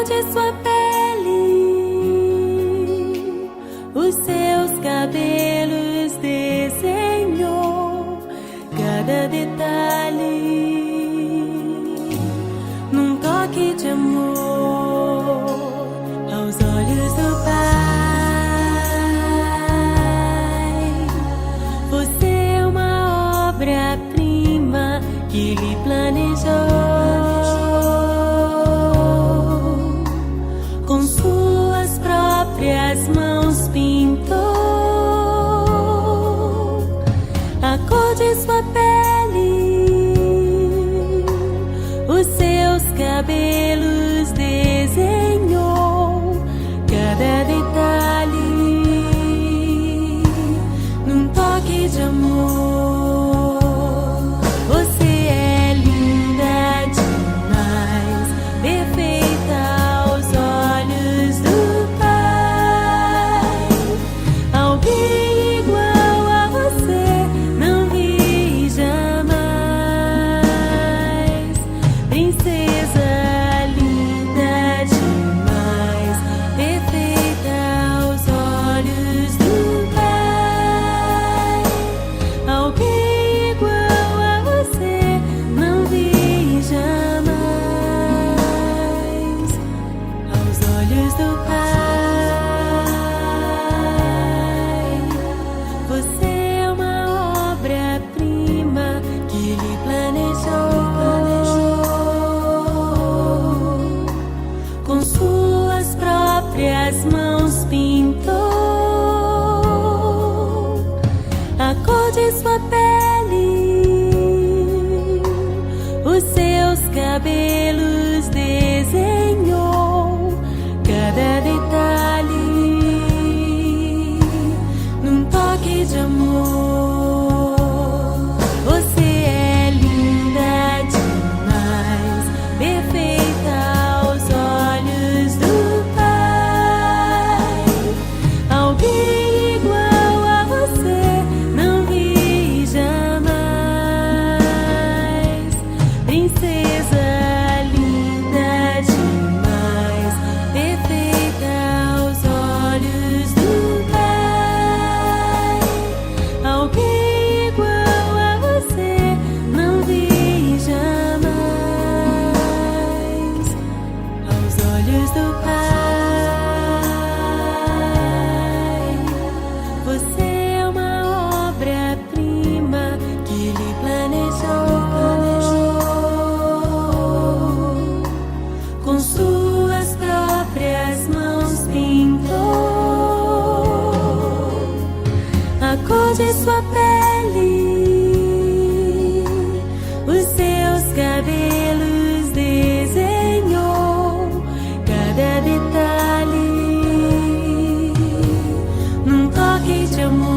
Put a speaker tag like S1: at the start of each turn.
S1: de sua pele, os seus cabelos desenhou cada detalhe num toque de amor aos olhos do Pai. Você é uma obra-prima que Ele planejou. Com suas próprias mãos pintou a cor de sua pele, os seus cabelos desenhou cada detalhe num toque de amor. Você é linda demais, perfeita aos olhos do Pai. Alguém igual a você não vi jamais. Princesa linda demais, perfeita aos olhos do Pai. Alguém igual a você não vi jamais aos olhos do Pai. Você é uma obra-prima que Ele planejou. Com suas próprias mãos pintou a cor de sua pele, os seus cabelos desenhou cada detalhe num toque de amor. Você é linda demais, perfeita aos olhos do Pai. Alguém igual a você não vi jamais. Princesa linda demais, perfeita aos olhos do Pai. Alguém igual a você não vi jamais aos olhos do Pai. Você é uma obra-prima que Ele planejou. Com suas próprias mãos pintou a cor de sua pele, os seus cabelos desenhou cada detalhe num toque de amor.